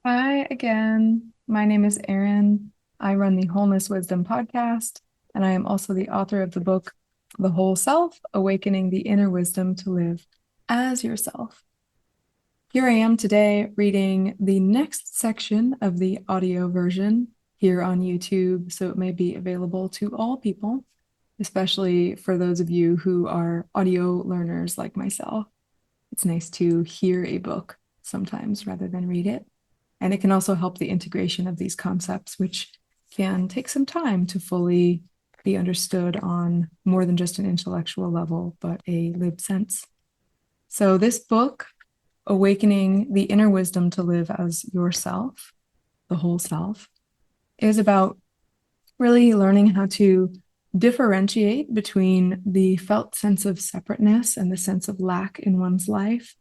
Hi again. My name is Erin. I run the Wholeness Wisdom podcast, and I am also the author of the book, The Whole Self, Awakening the Inner Wisdom to Live as Yourself. Here I am today reading the next section of the audio version here on YouTube, so it may be available to all people, especially for those of you who are audio learners like myself. It's nice to hear a book sometimes rather than read it. And it can also help the integration of these concepts, which can take some time to fully be understood on more than just an intellectual level, but a lived sense. So this book, Awakening the Inner Wisdom to Live as Yourself, the Whole Self, is about really learning how to differentiate between the felt sense of separateness and the sense of lack in one's life,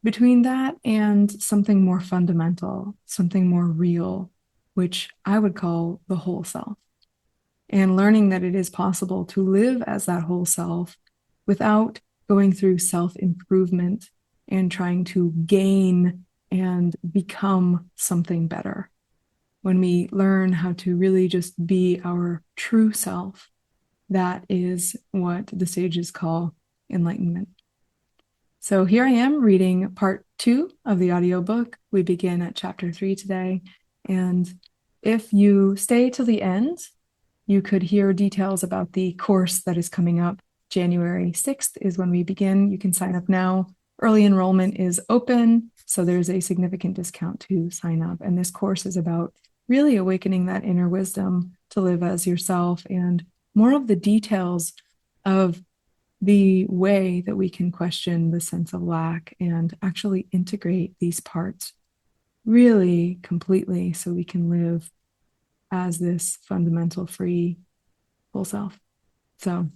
between that and something more fundamental, something more real, which I would call the whole self. And learning that it is possible to live as that whole self without going through self-improvement and trying to gain and become something better. When we learn how to really just be our true self, that is what the sages call enlightenment. So here I am reading part 2 of the audiobook. We begin at chapter 3 today. And if you stay till the end, you could hear details about the course that is coming up. January 6th is when we begin. You can sign up now. Early enrollment is open, so there's a significant discount to sign up. And this course is about really awakening that inner wisdom to live as yourself and more of the details of the way that we can question the sense of lack and actually integrate these parts really completely so we can live as this fundamental free whole self. So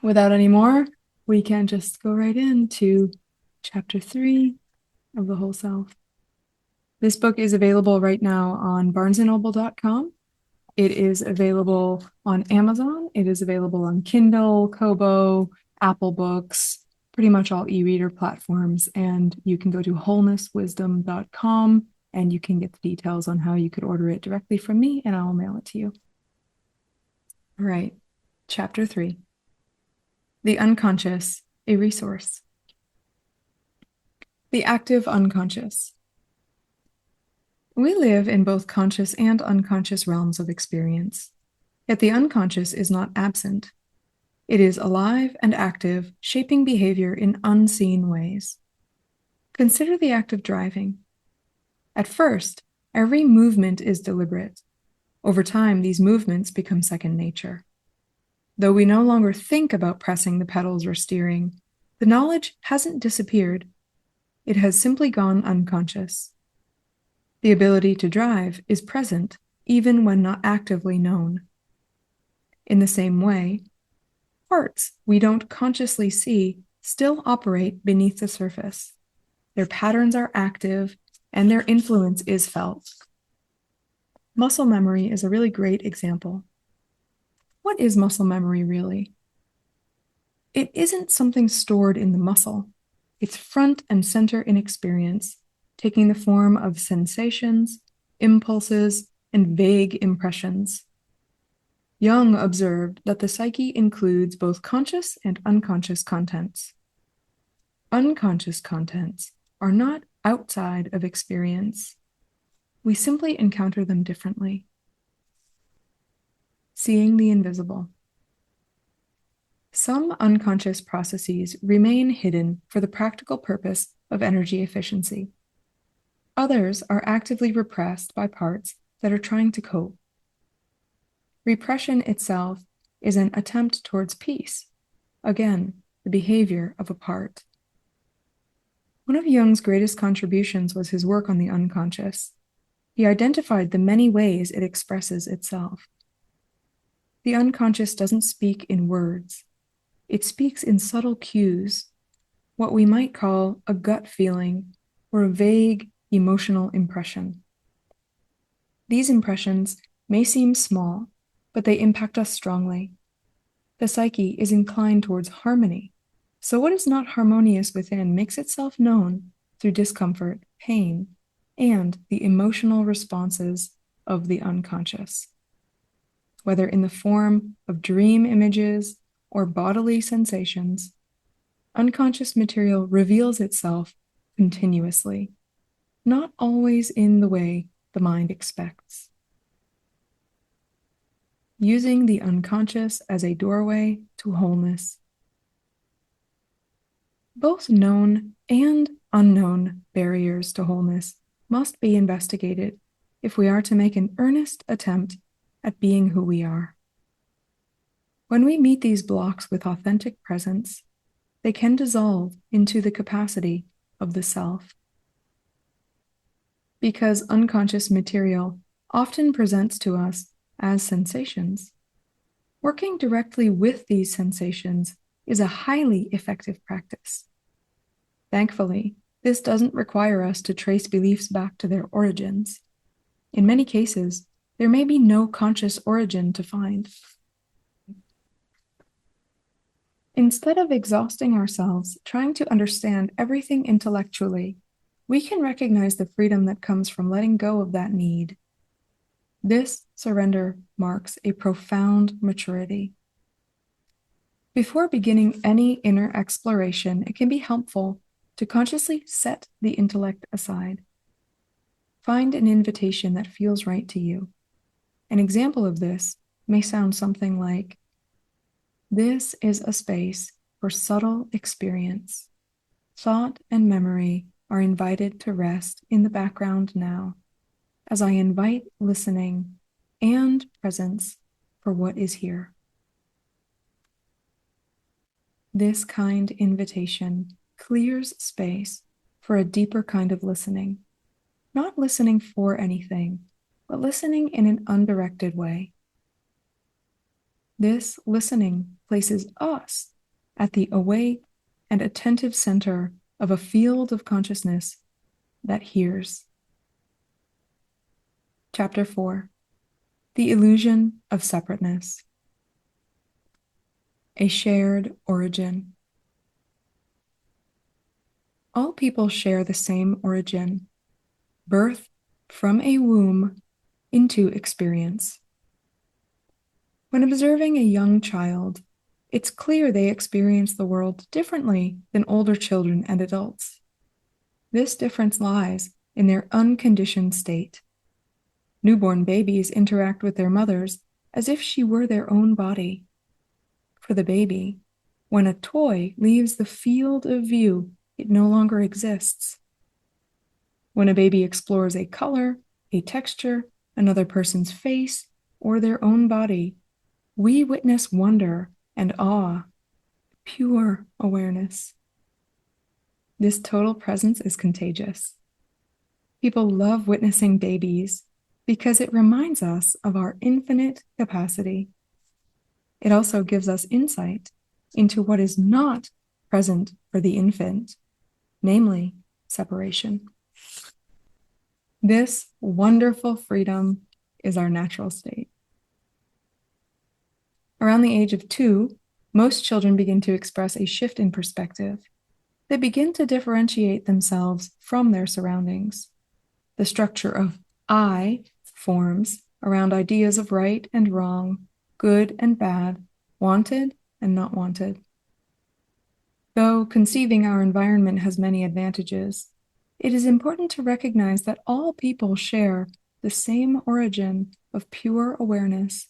without any more, we can just go right into chapter 3 of the whole self. This book is available right now on barnesandnoble.com. It is available on Amazon. It is available on Kindle, Kobo, Apple Books, pretty much all e-reader platforms. And you can go to wholenesswisdom.com and you can get the details on how you could order it directly from me, and I'll mail it to you. All right, chapter 3, The Unconscious, a Resource. The active unconscious. We live in both conscious and unconscious realms of experience, yet the unconscious is not absent. It is alive and active, shaping behavior in unseen ways. Consider the act of driving. At first, every movement is deliberate. Over time, these movements become second nature. Though we no longer think about pressing the pedals or steering, the knowledge hasn't disappeared. It has simply gone unconscious. The ability to drive is present even when not actively known. In the same way, parts we don't consciously see still operate beneath the surface. Their patterns are active and their influence is felt. Muscle memory is a really great example. What is muscle memory really? It isn't something stored in the muscle. It's front and center in experience, taking the form of sensations, impulses, and vague impressions. Jung observed that the psyche includes both conscious and unconscious contents. Unconscious contents are not outside of experience. We simply encounter them differently. Seeing the invisible. Some unconscious processes remain hidden for the practical purpose of energy efficiency. Others are actively repressed by parts that are trying to cope. Repression itself is an attempt towards peace. Again, the behavior of a part. One of Jung's greatest contributions was his work on the unconscious. He identified the many ways it expresses itself. The unconscious doesn't speak in words. It speaks in subtle cues, what we might call a gut feeling or a vague emotional impression. These impressions may seem small, but they impact us strongly. The psyche is inclined towards harmony, so what is not harmonious within makes itself known through discomfort, pain, and the emotional responses of the unconscious. Whether in the form of dream images or bodily sensations, unconscious material reveals itself continuously, not always in the way the mind expects. Using the unconscious as a doorway to wholeness. Both known and unknown barriers to wholeness must be investigated if we are to make an earnest attempt at being who we are. When we meet these blocks with authentic presence, they can dissolve into the capacity of the self. Because unconscious material often presents to us as sensations, working directly with these sensations is a highly effective practice. Thankfully, this doesn't require us to trace beliefs back to their origins. In many cases, there may be no conscious origin to find. Instead of exhausting ourselves trying to understand everything intellectually, we can recognize the freedom that comes from letting go of that need. This surrender marks a profound maturity. Before beginning any inner exploration, it can be helpful to consciously set the intellect aside. Find an invitation that feels right to you. An example of this may sound something like, "This is a space for subtle experience. Thought and memory are invited to rest in the background now, as I invite listening and presence for what is here." This kind invitation clears space for a deeper kind of listening, not listening for anything, but listening in an undirected way. This listening places us at the awake and attentive center of a field of consciousness that hears. Chapter 4: The Illusion of Separateness. A shared origin. All people share the same origin, birth from a womb into experience. When observing a young child, it's clear they experience the world differently than older children and adults. This difference lies in their unconditioned state. Newborn babies interact with their mothers as if she were their own body. For the baby, when a toy leaves the field of view, it no longer exists. When a baby explores a color, a texture, another person's face, or their own body, we witness wonder and awe, pure awareness. This total presence is contagious. People love witnessing babies because it reminds us of our infinite capacity. It also gives us insight into what is not present for the infant, namely separation. This wonderful freedom is our natural state. Around the age of 2, most children begin to express a shift in perspective. They begin to differentiate themselves from their surroundings. The structure of I forms around ideas of right and wrong, good and bad, wanted and not wanted. Though conceiving our environment has many advantages, it is important to recognize that all people share the same origin of pure awareness,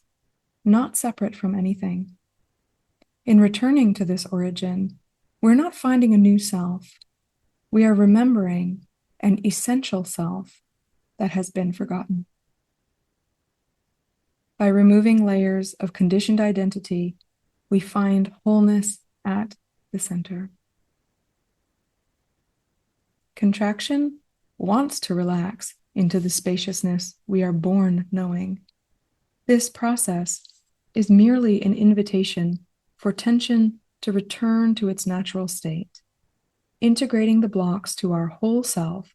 not separate from anything. In returning to this origin, we're not finding a new self. We are remembering an essential self that has been forgotten. By removing layers of conditioned identity, we find wholeness at the center. Contraction wants to relax into the spaciousness we are born knowing. This process is merely an invitation for tension to return to its natural state. Integrating the blocks to our whole self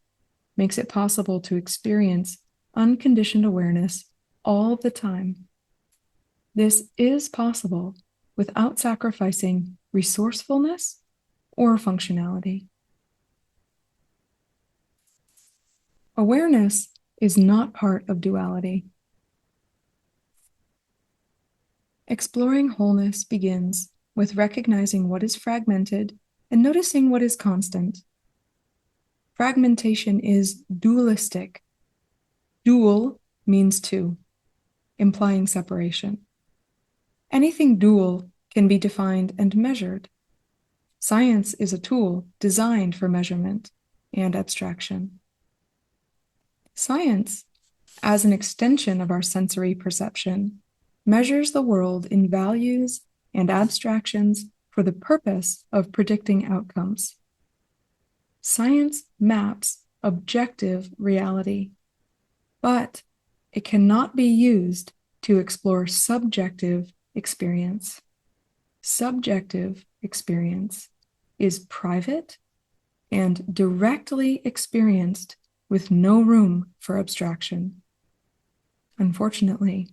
makes it possible to experience unconditioned awareness all the time. This is possible without sacrificing resourcefulness or functionality. Awareness is not part of duality. Exploring wholeness begins with recognizing what is fragmented and noticing what is constant. Fragmentation is dualistic. Dual means two, implying separation. Anything dual can be defined and measured. Science is a tool designed for measurement and abstraction. Science, as an extension of our sensory perception, measures the world in values and abstractions for the purpose of predicting outcomes. Science maps objective reality, but it cannot be used to explore subjective experience. Subjective experience is private and directly experienced with no room for abstraction. Unfortunately,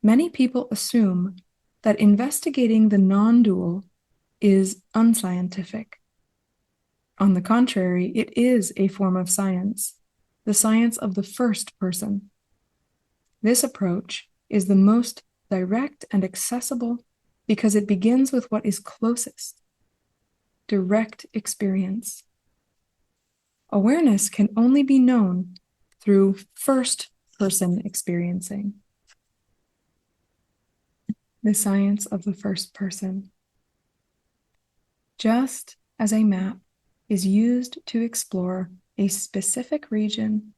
many people assume that investigating the non-dual is unscientific. On the contrary, it is a form of science, the science of the first person. This approach is the most direct and accessible because it begins with what is closest: direct experience. Awareness can only be known through first-person experiencing. The science of the first person. Just as a map is used to explore a specific region,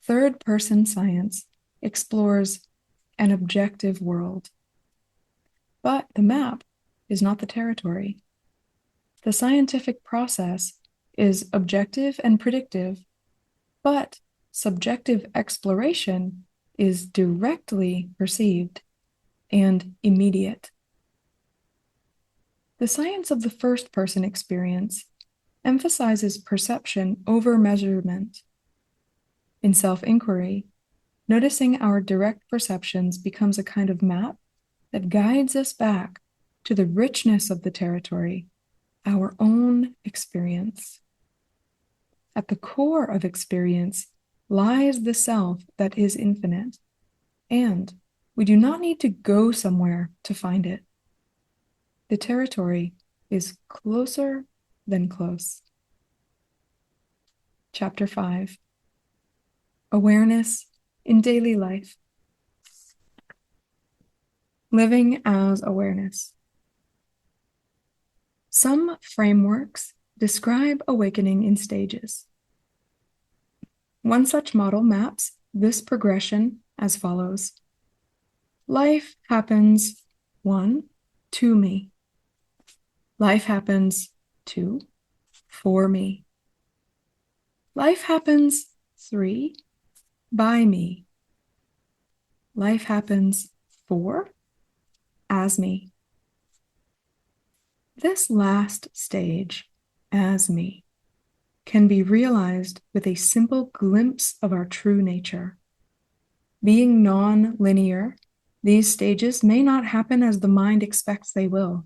third-person science explores an objective world. But the map is not the territory. The scientific process is objective and predictive, but subjective exploration is directly perceived and immediate. The science of the first-person experience emphasizes perception over measurement. In self-inquiry, noticing our direct perceptions becomes a kind of map that guides us back to the richness of the territory, our own experience. At the core of experience lies the self that is infinite, and we do not need to go somewhere to find it. The territory is closer than close. Chapter 5. Awareness in daily life. Living as awareness. Some frameworks describe awakening in stages. One such model maps this progression as follows. Life happens 1, to me. Life happens 2, for me. Life happens 3, by me. Life happens 4, as me. This last stage, as me, can be realized with a simple glimpse of our true nature. Being non-linear, these stages may not happen as the mind expects they will.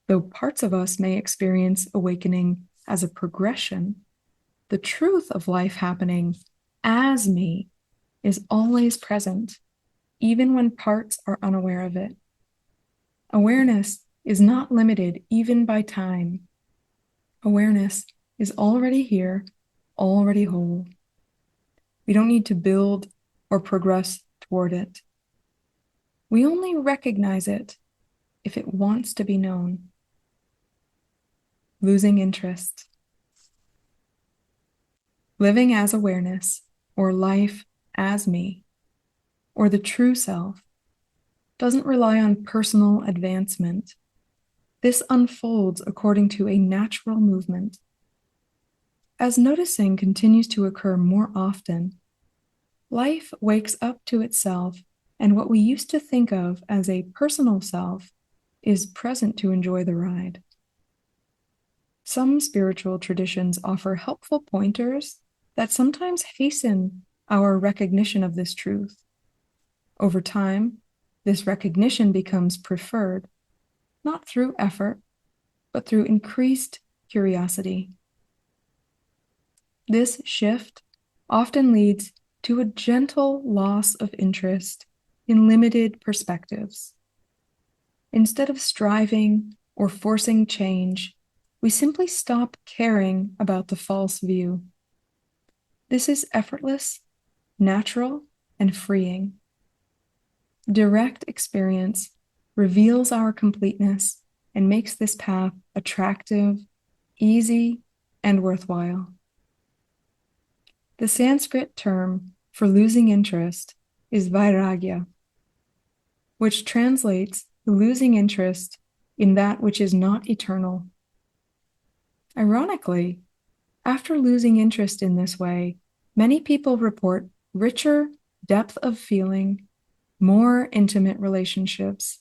Though parts of us may experience awakening as a progression, the truth of life happening as me is always present, even when parts are unaware of it. Awareness is not limited even by time. Awareness is already here, already whole. We don't need to build or progress toward it. We only recognize it if it wants to be known. Losing interest. Living as awareness, or life as me, or the true self, doesn't rely on personal advancement. This unfolds according to a natural movement. As noticing continues to occur more often, life wakes up to itself, and what we used to think of as a personal self is present to enjoy the ride. Some spiritual traditions offer helpful pointers that sometimes hasten our recognition of this truth. Over time, this recognition becomes preferred, not through effort, but through increased curiosity. This shift often leads to a gentle loss of interest in limited perspectives. Instead of striving or forcing change, we simply stop caring about the false view. This is effortless, natural, and freeing. Direct experience reveals our completeness and makes this path attractive, easy, and worthwhile. The Sanskrit term for losing interest is vairagya, which translates to losing interest in that which is not eternal. Ironically, after losing interest in this way, many people report richer depth of feeling, more intimate relationships,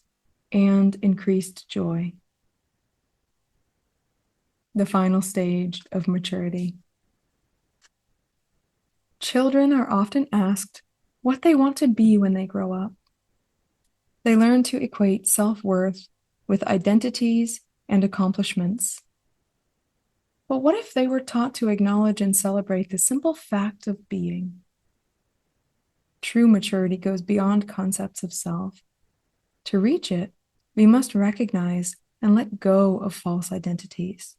and increased joy. The final stage of maturity. Children are often asked what they want to be when they grow up. They learn to equate self-worth with identities and accomplishments. But what if they were taught to acknowledge and celebrate the simple fact of being? True maturity goes beyond concepts of self. To reach it, we must recognize and let go of false identities.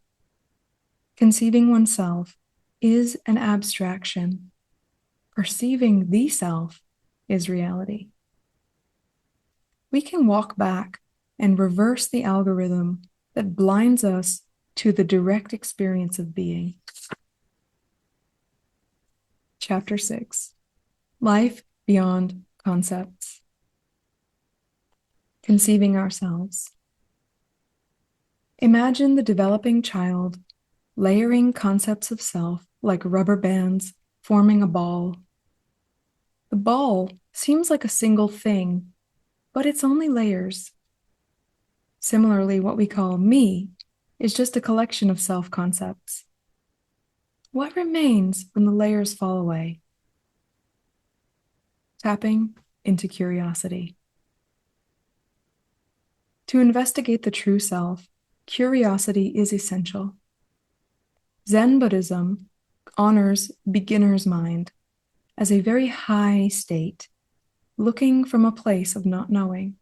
Conceiving oneself is an abstraction. Perceiving the self is reality. We can walk back and reverse the algorithm that blinds us to the direct experience of being. Chapter 6, Life Beyond Concepts. Conceiving ourselves. Imagine the developing child layering concepts of self like rubber bands, forming a ball. The ball seems like a single thing, but it's only layers. Similarly, what we call me is just a collection of self-concepts. What remains when the layers fall away? Tapping into curiosity. To investigate the true self, curiosity is essential. Zen Buddhism honors beginner's mind as a very high state, looking from a place of not knowing.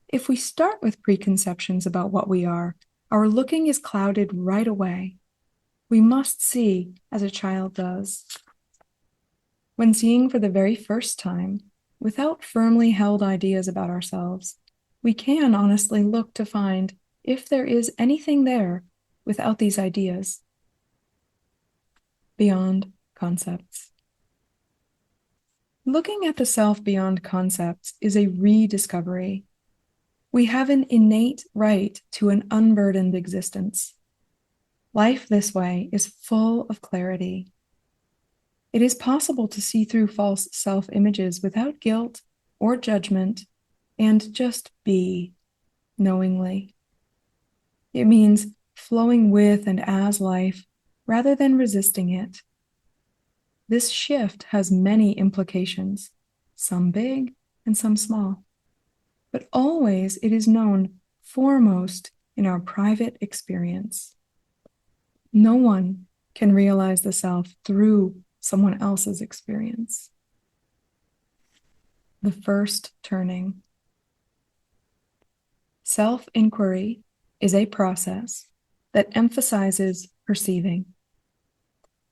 If we start with preconceptions about what we are, our looking is clouded right away. We must see as a child does. When seeing for the very first time, without firmly held ideas about ourselves, we can honestly look to find if there is anything there without these ideas. Beyond concepts. Looking at the self beyond concepts is a rediscovery. We have an innate right to an unburdened existence. Life this way is full of clarity. It is possible to see through false self-images without guilt or judgment and just be knowingly. It means flowing with and as life rather than resisting it. This shift has many implications, some big and some small, but always it is known foremost in our private experience. No one can realize the self through someone else's experience. The first turning. Self-inquiry is a process that emphasizes perceiving.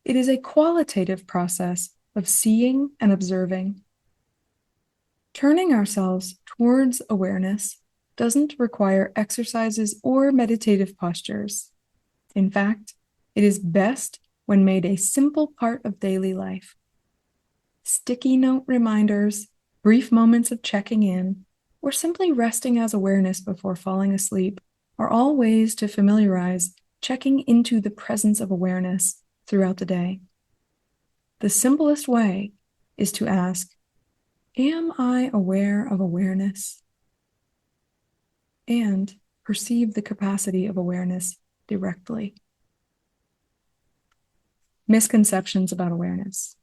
It is a qualitative process of seeing and observing. Turning ourselves towards awareness doesn't require exercises or meditative postures. In fact, it is best when made a simple part of daily life. Sticky note reminders, brief moments of checking in, or simply resting as awareness before falling asleep are all ways to familiarize checking into the presence of awareness throughout the day. The simplest way is to ask, am I aware of awareness? And perceive the capacity of awareness directly. Misconceptions about awareness.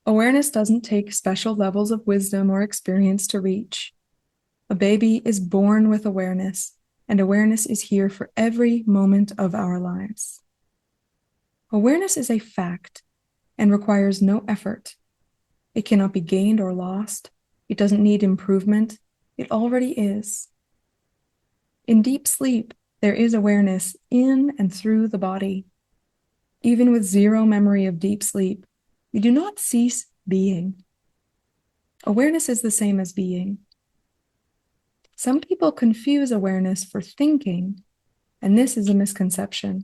Awareness doesn't take special levels of wisdom or experience to reach. A baby is born with awareness, and awareness is here for every moment of our lives. Awareness is a fact and requires no effort. It cannot be gained or lost. It doesn't need improvement. It already is. In deep sleep, there is awareness in and through the body. Even with zero memory of deep sleep, we do not cease being. Awareness is the same as being. Some people confuse awareness for thinking, and this is a misconception.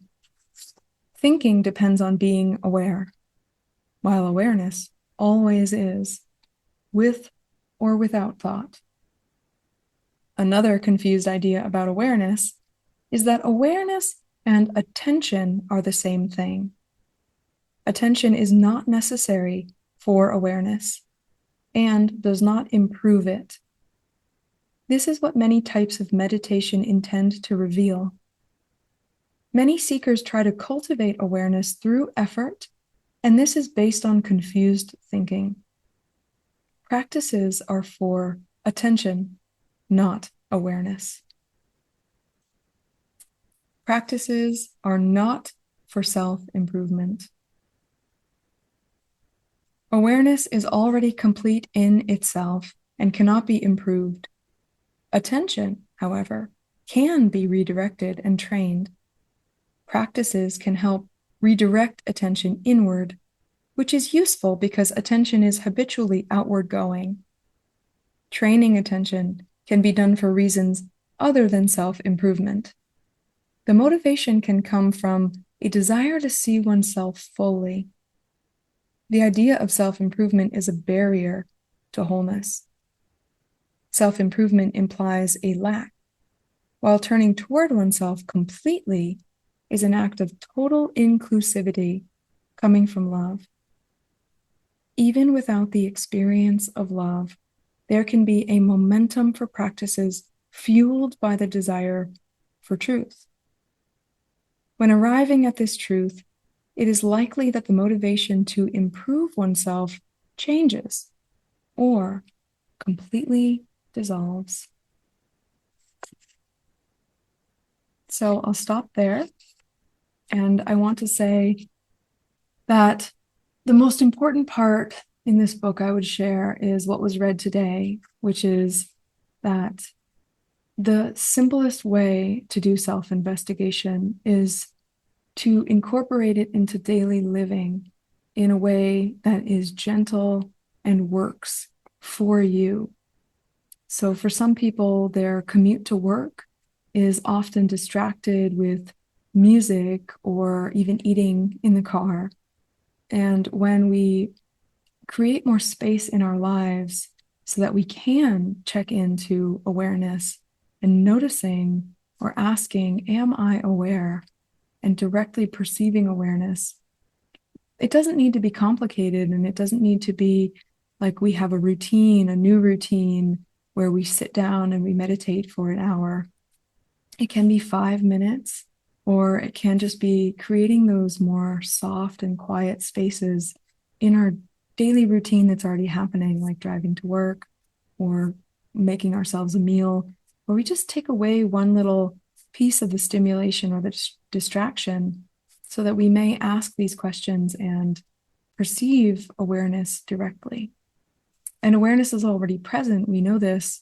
Thinking depends on being aware, while awareness always is, with or without thought. Another confused idea about awareness is that awareness and attention are the same thing. Attention is not necessary for awareness and does not improve it. This is what many types of meditation intend to reveal. Many seekers try to cultivate awareness through effort, and this is based on confused thinking. Practices are for attention, not awareness. Practices are not for self-improvement. Awareness is already complete in itself and cannot be improved. Attention, however, can be redirected and trained. Practices can help redirect attention inward, which is useful because attention is habitually outward going. Training attention can be done for reasons other than self-improvement. The motivation can come from a desire to see oneself fully. The idea of self-improvement is a barrier to wholeness. Self-improvement implies a lack, while turning toward oneself completely is an act of total inclusivity coming from love. Even without the experience of love, there can be a momentum for practices fueled by the desire for truth. When arriving at this truth, it is likely that the motivation to improve oneself changes or completely dissolves. So I'll stop there. And I want to say that the most important part in this book I would share is what was read today, which is that the simplest way to do self-investigation is to incorporate it into daily living in a way that is gentle and works for you. So for some people, their commute to work is often distracted with music or even eating in the car. And when we create more space in our lives so that we can check into awareness and noticing or asking, am I aware? And directly perceiving awareness. It doesn't need to be complicated, and it doesn't need to be like we have a routine, a new routine where we sit down and we meditate for an hour. It can be 5 minutes, or it can just be creating those more soft and quiet spaces in our daily routine that's already happening, like driving to work or making ourselves a meal, where we just take away one little piece of the stimulation or the distraction so that we may ask these questions and perceive awareness directly. And awareness is already present. We know this.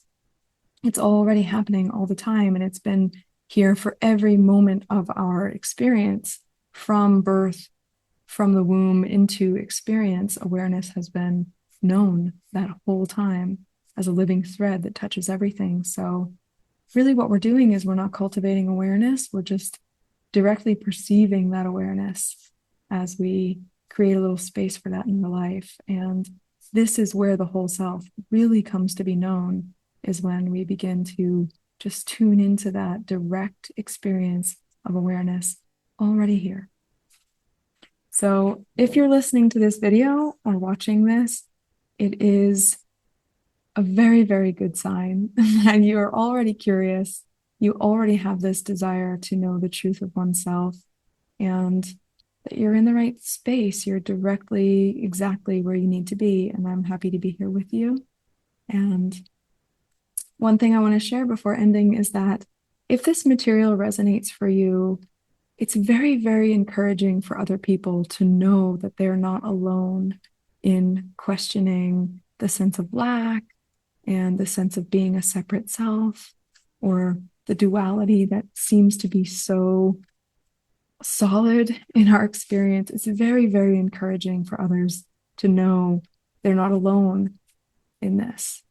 It's already happening all the time, and it's been here for every moment of our experience, from birth, from the womb into experience. Awareness has been known that whole time as a living thread that touches everything. So really what we're doing is we're not cultivating awareness. We're just directly perceiving that awareness as we create a little space for that in our life. And this is where the whole self really comes to be known, is when we begin to just tune into that direct experience of awareness already here. So if you're listening to this video or watching this, it is a very, very good sign that you're already curious. You already have this desire to know the truth of oneself, and that you're in the right space. You're directly exactly where you need to be. And I'm happy to be here with you. And one thing I want to share before ending is that if this material resonates for you, it's very, very encouraging for other people to know that they're not alone in questioning the sense of lack and the sense of being a separate self, or the duality that seems to be so solid in our experience. It's very, very encouraging for others to know they're not alone in this.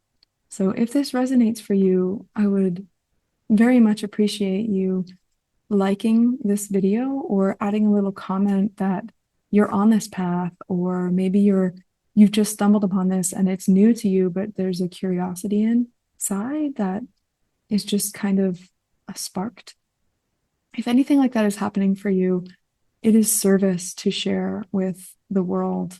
So if this resonates for you, I would very much appreciate you liking this video or adding a little comment that you're on this path, or maybe you've just stumbled upon this and it's new to you, but there's a curiosity inside that is just kind of sparked. If anything like that is happening for you, it is service to share with the world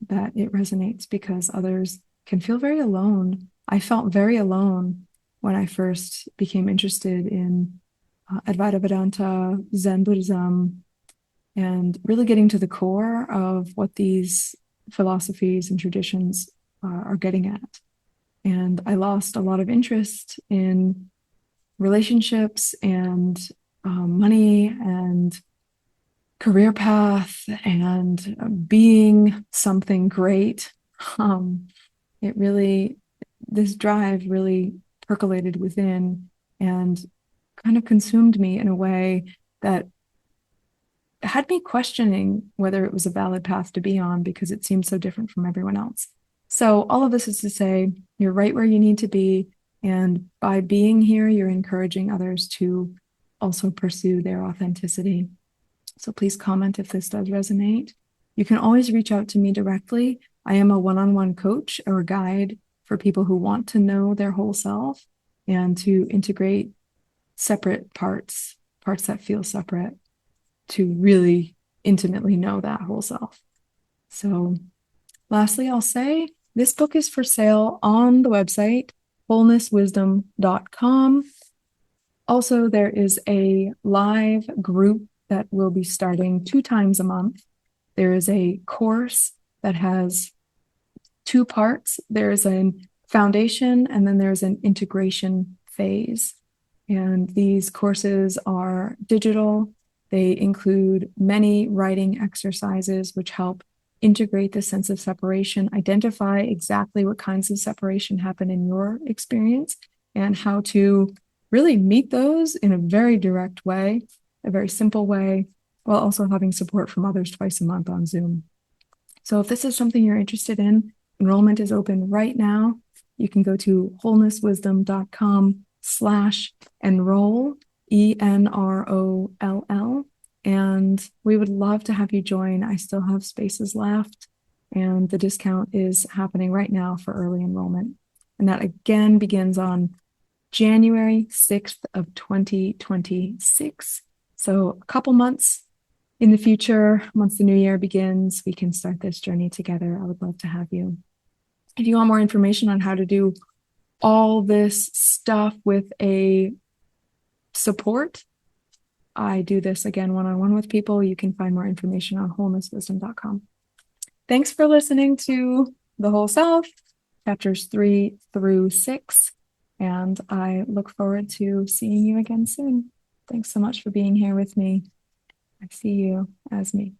that it resonates, because others can feel very alone. I felt very alone when I first became interested in Advaita Vedanta, Zen Buddhism, and really getting to the core of what these philosophies and traditions are getting at. And I lost a lot of interest in relationships and money and career path and being something great. This drive really percolated within and kind of consumed me in a way that had me questioning whether it was a valid path to be on, because it seemed so different from everyone else. So all of this is to say, you're right where you need to be. And by being here, you're encouraging others to also pursue their authenticity. So please comment if this does resonate. You can always reach out to me directly. I am a one-on-one coach or guide for people who want to know their whole self and to integrate separate parts that feel separate, to really intimately know that whole self. So lastly, I'll say this book is for sale on the website, wholenesswisdom.com. Also, there is a live group that will be starting 2 times a month. There is a course that has 2 parts. There's a foundation and then there's an integration phase. And these courses are digital. They include many writing exercises which help integrate the sense of separation, identify exactly what kinds of separation happen in your experience, and how to really meet those in a very direct way, a very simple way, while also having support from others twice a month on Zoom. So if this is something you're interested in, enrollment is open right now. You can go to wholenesswisdom.com/enroll, ENROLL. And we would love to have you join. I still have spaces left, and the discount is happening right now for early enrollment. And that again begins on January 6th of 2026. So a couple months in the future, once the new year begins, we can start this journey together. I would love to have you. If you want more information on how to do all this stuff with a support, I do this again one-on-one with people. You can find more information on wholenesswisdom.com. Thanks for listening to The Whole Self, chapters 3 through 6. And I look forward to seeing you again soon. Thanks so much for being here with me. I see you as me.